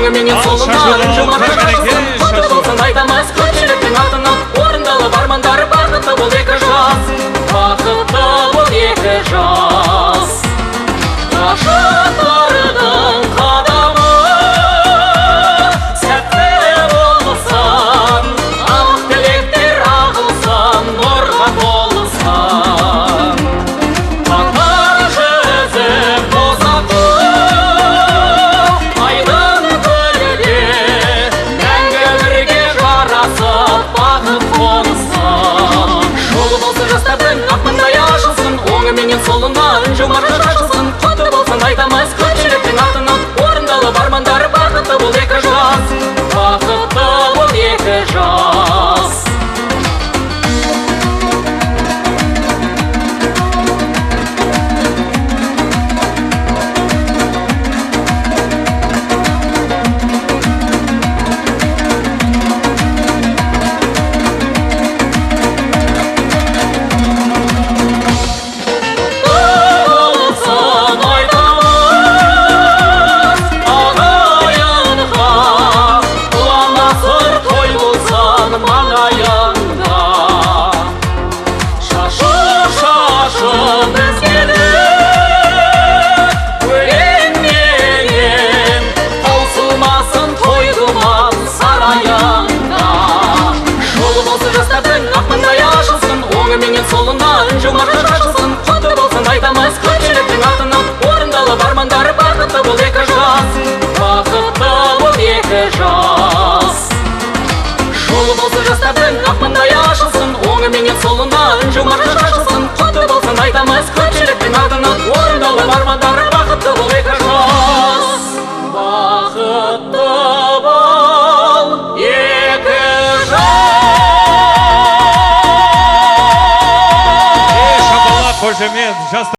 оңы менен солына жұмаға шашылсын, құтты болсын айтамыз көпшіліктің атынан. Орындалып армандары бақытты бол екі жас, бақытты бол екі жас. Ғашықтардың қадамы сәтті болсын, ақ тілектер ағылсын, нұрға толсын. Таңдар жүзіп бозақты айдын көлде, мәңгі бірге жарасып бақыт қонсын. Жолы болсын жастардың ақпандай ашылсын, оңы менен солына жұмаға шашылсын, құтты болсын айтамыз көпшіліктің атынан. Орындалып армандары бақытты бол екі жас, бақытты бол екі жас. Солына жұмаға шашылсын, құтты болсын айтамыз көпшіліктің атынан. Орындалып армандары бақытты бол екі жас, бақытты бол екі жас. Жолы болсын жастардың ақпандай ашылсын, оңы менен солына жұмаға шашылсын, құтты болсын айтамыз көпшіліктің атынан. Орындалып армандары бақытты бол екі жас, бақытты бол екі жас. Қошемет, жастар.